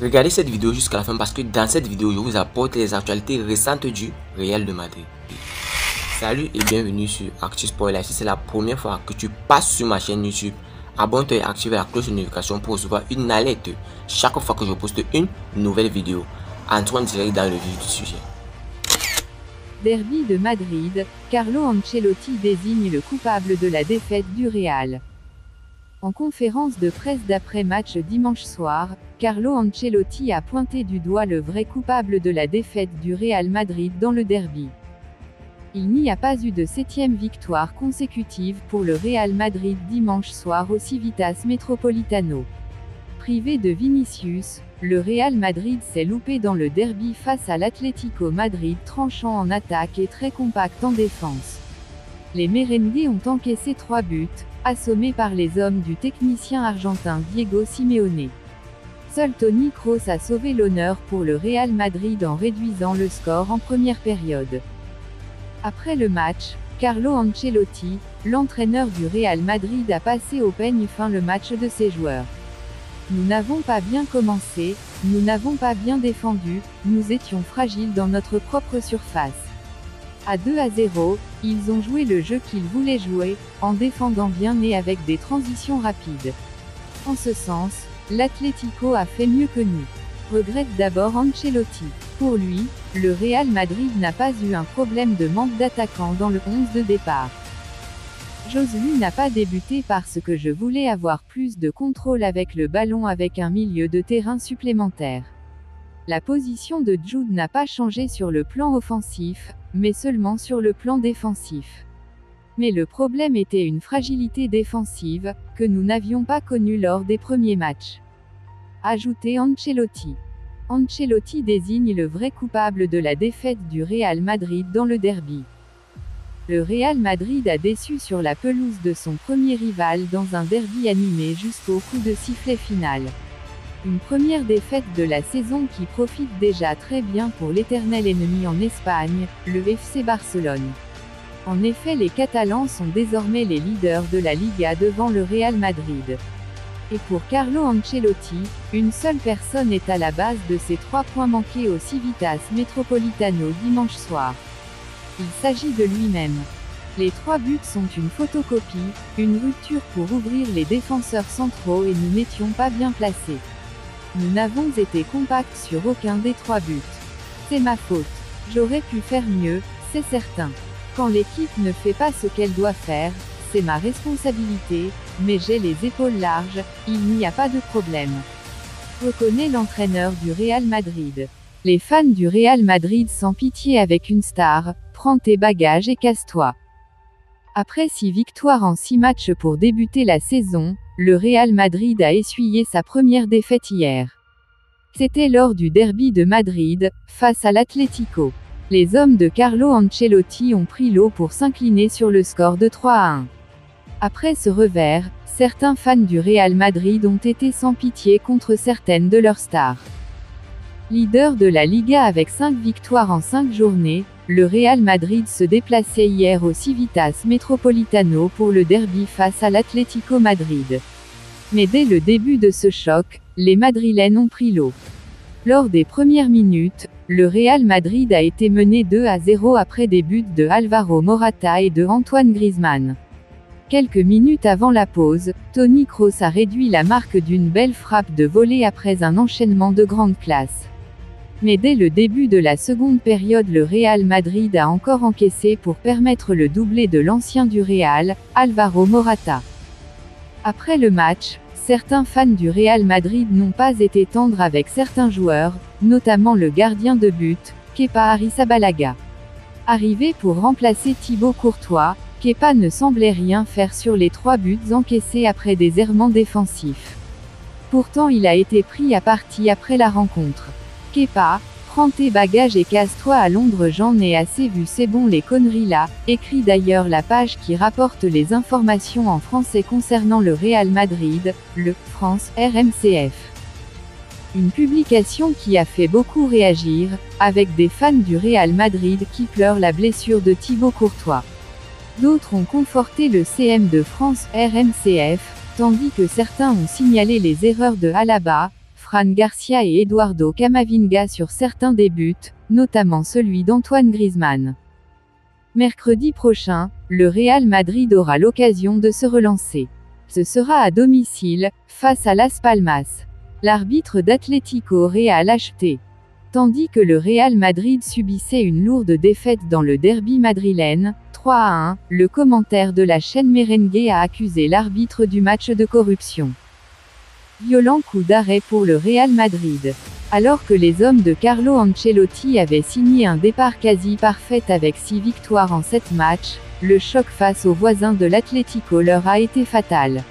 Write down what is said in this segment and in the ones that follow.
Regardez cette vidéo jusqu'à la fin parce que dans cette vidéo, je vous apporte les actualités récentes du Real de Madrid. Salut et bienvenue sur ActuSport. Si c'est la première fois que tu passes sur ma chaîne YouTube, abonne-toi et active la cloche de notification pour recevoir une alerte chaque fois que je poste une nouvelle vidéo. Entrons direct dans le vif du sujet. Derby de Madrid, Carlo Ancelotti désigne le coupable de la défaite du Real. En conférence de presse d'après-match dimanche soir, Carlo Ancelotti a pointé du doigt le vrai coupable de la défaite du Real Madrid dans le derby. Il n'y a pas eu de 7e victoire consécutive pour le Real Madrid dimanche soir au Civitas Metropolitano. Privé de Vinicius, le Real Madrid s'est loupé dans le derby face à l'Atlético Madrid, tranchant en attaque et très compact en défense. Les merengues ont encaissé 3 buts, assommés par les hommes du technicien argentin Diego Simeone. Seul Toni Kroos a sauvé l'honneur pour le Real Madrid en réduisant le score en première période. Après le match, Carlo Ancelotti, l'entraîneur du Real Madrid, a passé au peigne fin le match de ses joueurs. Nous n'avons pas bien commencé, nous n'avons pas bien défendu, nous étions fragiles dans notre propre surface. À 2-0, ils ont joué le jeu qu'ils voulaient jouer, en défendant bien et avec des transitions rapides. En ce sens, l'Atlético a fait mieux que nous. Regrette d'abord Ancelotti. Pour lui, le Real Madrid n'a pas eu un problème de manque d'attaquants dans le 11 de départ. Joselu n'a pas débuté parce que je voulais avoir plus de contrôle avec le ballon avec un milieu de terrain supplémentaire. La position de Jude n'a pas changé sur le plan offensif, mais seulement sur le plan défensif. Mais le problème était une fragilité défensive, que nous n'avions pas connue lors des premiers matchs. Ajoutait Ancelotti. Ancelotti désigne le vrai coupable de la défaite du Real Madrid dans le derby. Le Real Madrid a déçu sur la pelouse de son premier rival dans un derby animé jusqu'au coup de sifflet final. Une première défaite de la saison qui profite déjà très bien pour l'éternel ennemi en Espagne, le FC Barcelone. En effet, les Catalans sont désormais les leaders de la Liga devant le Real Madrid. Et pour Carlo Ancelotti, une seule personne est à la base de ces 3 points manqués au Civitas Metropolitano dimanche soir. Il s'agit de lui-même. Les 3 buts sont une photocopie, une rupture pour ouvrir les défenseurs centraux et nous n'étions pas bien placés. Nous n'avons été compacts sur aucun des 3 buts. C'est ma faute. J'aurais pu faire mieux, c'est certain. Quand l'équipe ne fait pas ce qu'elle doit faire, c'est ma responsabilité, mais j'ai les épaules larges, il n'y a pas de problème. Reconnaît l'entraîneur du Real Madrid. Les fans du Real Madrid sans pitié avec une star, prends tes bagages et casse-toi. Après 6 victoires en 6 matchs pour débuter la saison, le Real Madrid a essuyé sa première défaite hier. C'était lors du derby de Madrid, face à l'Atlético. Les hommes de Carlo Ancelotti ont pris l'eau pour s'incliner sur le score de 3-1. Après ce revers, certains fans du Real Madrid ont été sans pitié contre certaines de leurs stars. Leader de la Liga avec 5 victoires en 5 journées, le Real Madrid se déplaçait hier au Civitas Metropolitano pour le derby face à l'Atlético Madrid. Mais dès le début de ce choc, les Madrilènes ont pris l'eau. Lors des premières minutes, le Real Madrid a été mené 2-0 après des buts de Alvaro Morata et de Antoine Griezmann. Quelques minutes avant la pause, Toni Kroos a réduit la marque d'une belle frappe de volée après un enchaînement de grande classe. Mais dès le début de la seconde période, le Real Madrid a encore encaissé pour permettre le doublé de l'ancien du Real, Alvaro Morata. Après le match, certains fans du Real Madrid n'ont pas été tendres avec certains joueurs, notamment le gardien de but, Kepa Arrizabalaga. Arrivé pour remplacer Thibaut Courtois, Kepa ne semblait rien faire sur les 3 buts encaissés après des errements défensifs. Pourtant il a été pris à partie après la rencontre. Kepa, prends tes bagages et casse-toi à Londres, j'en ai assez vu, c'est bon les conneries là, écrit d'ailleurs la page qui rapporte les informations en français concernant le Real Madrid, le France RMCF. Une publication qui a fait beaucoup réagir, avec des fans du Real Madrid qui pleurent la blessure de Thibaut Courtois. D'autres ont conforté le CM de France RMCF, tandis que certains ont signalé les erreurs de Alaba, Fran Garcia et Eduardo Camavinga sur certains des buts, notamment celui d'Antoine Griezmann. Mercredi prochain, le Real Madrid aura l'occasion de se relancer. Ce sera à domicile, face à Las Palmas. L'arbitre d'Atlético Real acheté. Tandis que le Real Madrid subissait une lourde défaite dans le derby madrilène, 3-1, le commentaire de la chaîne Merengue a accusé l'arbitre du match de corruption. Violent coup d'arrêt pour le Real Madrid. Alors que les hommes de Carlo Ancelotti avaient signé un départ quasi parfait avec 6 victoires en 7 matchs, le choc face aux voisins de l'Atlético leur a été fatal.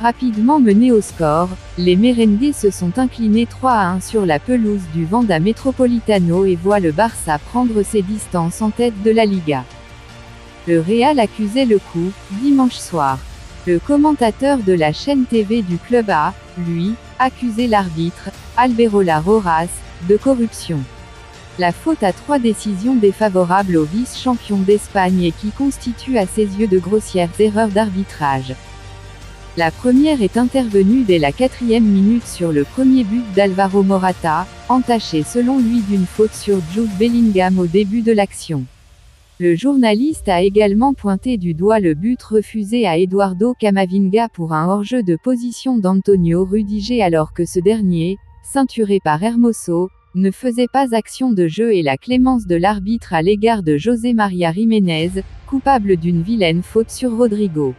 Rapidement menés au score, les Merengues se sont inclinés 3-1 sur la pelouse du Wanda Metropolitano et voient le Barça prendre ses distances en tête de la Liga. Le Real accusait le coup, dimanche soir. Le commentateur de la chaîne TV du club a, lui, accusé l'arbitre, Alberola Rojas, de corruption. La faute à 3 décisions défavorables au vice-champion d'Espagne et qui constituent à ses yeux de grossières erreurs d'arbitrage. La première est intervenue dès la 4e minute sur le premier but d'Alvaro Morata, entaché selon lui d'une faute sur Jude Bellingham au début de l'action. Le journaliste a également pointé du doigt le but refusé à Eduardo Camavinga pour un hors-jeu de position d'Antonio Rudiger alors que ce dernier, ceinturé par Hermoso, ne faisait pas action de jeu et la clémence de l'arbitre à l'égard de José María Jiménez, coupable d'une vilaine faute sur Rodrigo.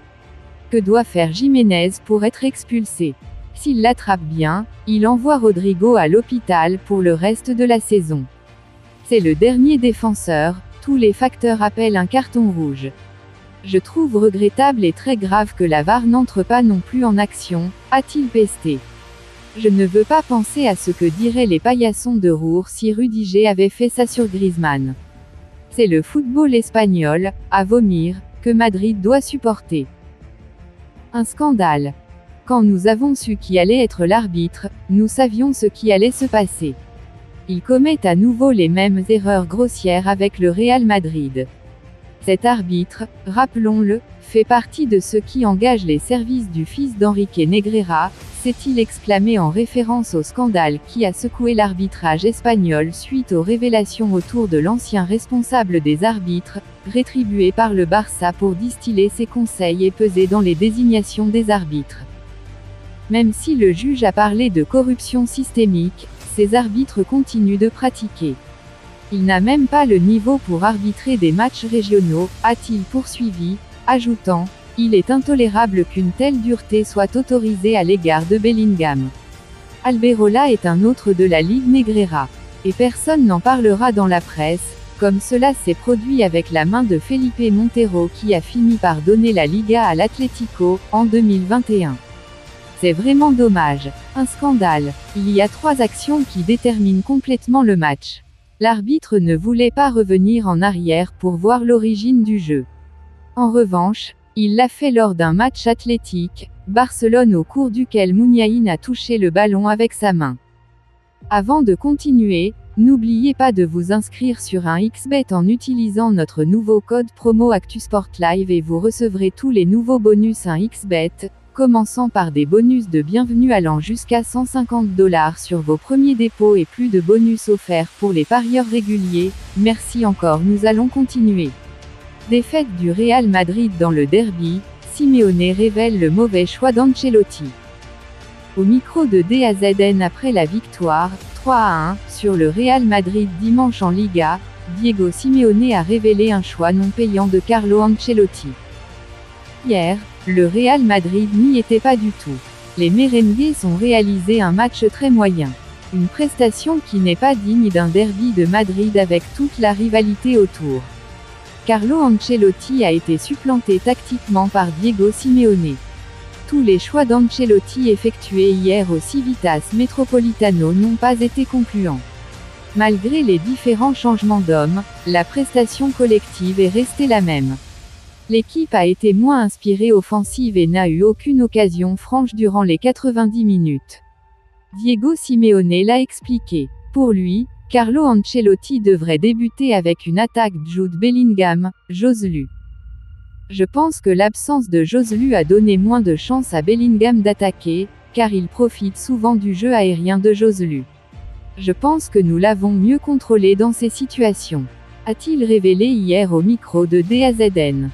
Que doit faire Jiménez pour être expulsé? S'il l'attrape bien, il envoie Rodrigo à l'hôpital pour le reste de la saison. C'est le dernier défenseur, tous les facteurs appellent un carton rouge. Je trouve regrettable et très grave que la VAR n'entre pas non plus en action, a-t-il pesté. Je ne veux pas penser à ce que diraient les paillassons de Roure si Rudiger avait fait ça sur Griezmann. C'est le football espagnol, à vomir, que Madrid doit supporter. Un scandale. Quand nous avons su qui allait être l'arbitre, nous savions ce qui allait se passer. Il commet à nouveau les mêmes erreurs grossières avec le Real Madrid. Cet arbitre, rappelons-le, fait partie de ceux qui engagent les services du fils d'Enrique Negreira, s'est-il exclamé en référence au scandale qui a secoué l'arbitrage espagnol suite aux révélations autour de l'ancien responsable des arbitres, rétribué par le Barça pour distiller ses conseils et peser dans les désignations des arbitres. Même si le juge a parlé de corruption systémique, ces arbitres continuent de pratiquer. Il n'a même pas le niveau pour arbitrer des matchs régionaux, a-t-il poursuivi, ajoutant « Il est intolérable qu'une telle dureté soit autorisée à l'égard de Bellingham. Alberola est un autre de la Ligue Negreira. Et personne n'en parlera dans la presse, comme cela s'est produit avec la main de Felipe Montero qui a fini par donner la Liga à l'Atlético, en 2021. C'est vraiment dommage. Un scandale. Il y a 3 actions qui déterminent complètement le match. L'arbitre ne voulait pas revenir en arrière pour voir l'origine du jeu. En revanche, il l'a fait lors d'un match athlétique, Barcelone au cours duquel Muniain a touché le ballon avec sa main. Avant de continuer, n'oubliez pas de vous inscrire sur un XBet en utilisant notre nouveau code promo ActuSportLive et vous recevrez tous les nouveaux bonus 1xBet, commençant par des bonus de bienvenue allant jusqu'à $150 sur vos premiers dépôts et plus de bonus offerts pour les parieurs réguliers. Merci encore, nous allons continuer. Défaite du Real Madrid dans le derby, Simeone révèle le mauvais choix d'Ancelotti. Au micro de DAZN après la victoire, 3-1, sur le Real Madrid dimanche en Liga, Diego Simeone a révélé un choix non payant de Carlo Ancelotti. Hier, le Real Madrid n'y était pas du tout. Les Merengues ont réalisé un match très moyen. Une prestation qui n'est pas digne d'un derby de Madrid avec toute la rivalité autour. Carlo Ancelotti a été supplanté tactiquement par Diego Simeone. Tous les choix d'Ancelotti effectués hier au Civitas Metropolitano n'ont pas été concluants. Malgré les différents changements d'hommes, la prestation collective est restée la même. L'équipe a été moins inspirée offensive et n'a eu aucune occasion franche durant les 90 minutes. Diego Simeone l'a expliqué. Pour lui, Carlo Ancelotti devrait débuter avec une attaque Jude Bellingham, Joselu. Je pense que l'absence de Joselu a donné moins de chance à Bellingham d'attaquer, car il profite souvent du jeu aérien de Joselu. Je pense que nous l'avons mieux contrôlé dans ces situations, a-t-il révélé hier au micro de DAZN.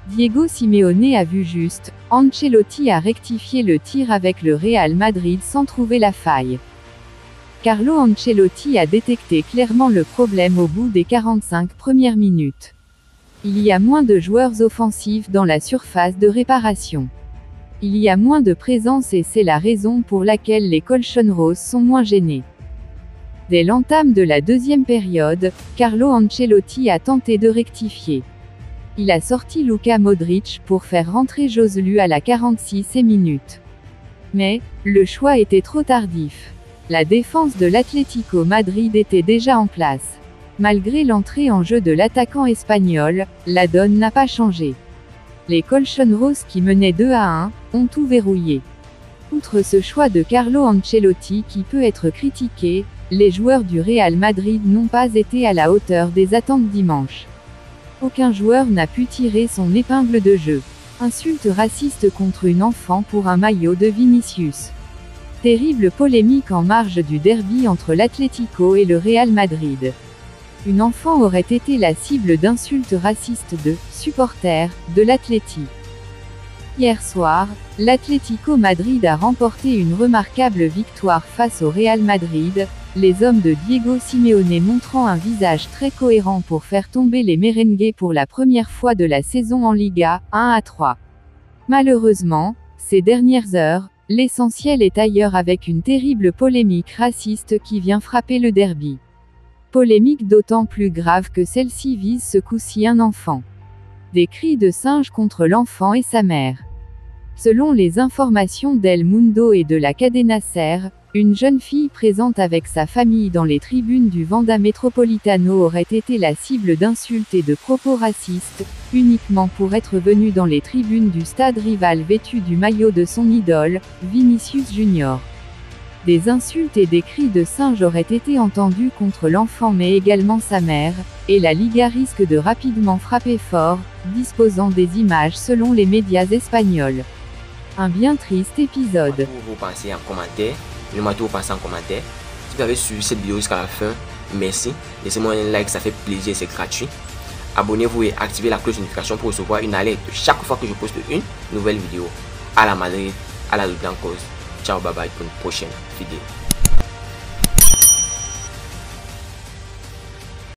Diego Simeone a vu juste, Ancelotti a rectifié le tir avec le Real Madrid sans trouver la faille. Carlo Ancelotti a détecté clairement le problème au bout des 45 premières minutes. Il y a moins de joueurs offensifs dans la surface de réparation. Il y a moins de présence et c'est la raison pour laquelle les Colchonros sont moins gênés. Dès l'entame de la deuxième période, Carlo Ancelotti a tenté de rectifier. Il a sorti Luka Modric pour faire rentrer Joselu à la 46e minute. Mais, le choix était trop tardif. La défense de l'Atlético Madrid était déjà en place. Malgré l'entrée en jeu de l'attaquant espagnol, la donne n'a pas changé. Les Colchonros qui menaient 2-1, ont tout verrouillé. Outre ce choix de Carlo Ancelotti qui peut être critiqué, les joueurs du Real Madrid n'ont pas été à la hauteur des attentes dimanche. Aucun joueur n'a pu tirer son épingle de jeu. Insulte raciste contre une enfant pour un maillot de Vinicius. Terrible polémique en marge du derby entre l'Atlético et le Real Madrid. Une enfant aurait été la cible d'insultes racistes de supporters de l'Atleti. Hier soir, l'Atlético Madrid a remporté une remarquable victoire face au Real Madrid, les hommes de Diego Simeone montrant un visage très cohérent pour faire tomber les merengues pour la première fois de la saison en Liga, 1-3. Malheureusement, ces dernières heures, l'essentiel est ailleurs avec une terrible polémique raciste qui vient frapper le derby. Polémique d'autant plus grave que celle-ci vise ce coup-ci un enfant. Des cris de singe contre l'enfant et sa mère. Selon les informations d'El Mundo et de la Cadena Ser, une jeune fille présente avec sa famille dans les tribunes du Wanda Metropolitano aurait été la cible d'insultes et de propos racistes, uniquement pour être venue dans les tribunes du stade rival vêtue du maillot de son idole, Vinicius Junior. Des insultes et des cris de singe auraient été entendus contre l'enfant mais également sa mère, et la Liga risque de rapidement frapper fort, disposant des images selon les médias espagnols. Un bien triste épisode. Vous pensez en commentaire, dis-moi tout vous pensez en commentaire. Si vous avez suivi cette vidéo jusqu'à la fin, merci. Laissez-moi un like, ça fait plaisir, c'est gratuit. Abonnez-vous et activez la cloche de notification pour recevoir une alerte chaque fois que je poste une nouvelle vidéo. À la Madrid, à la Blancos. Ciao, bye bye pour une prochaine vidéo.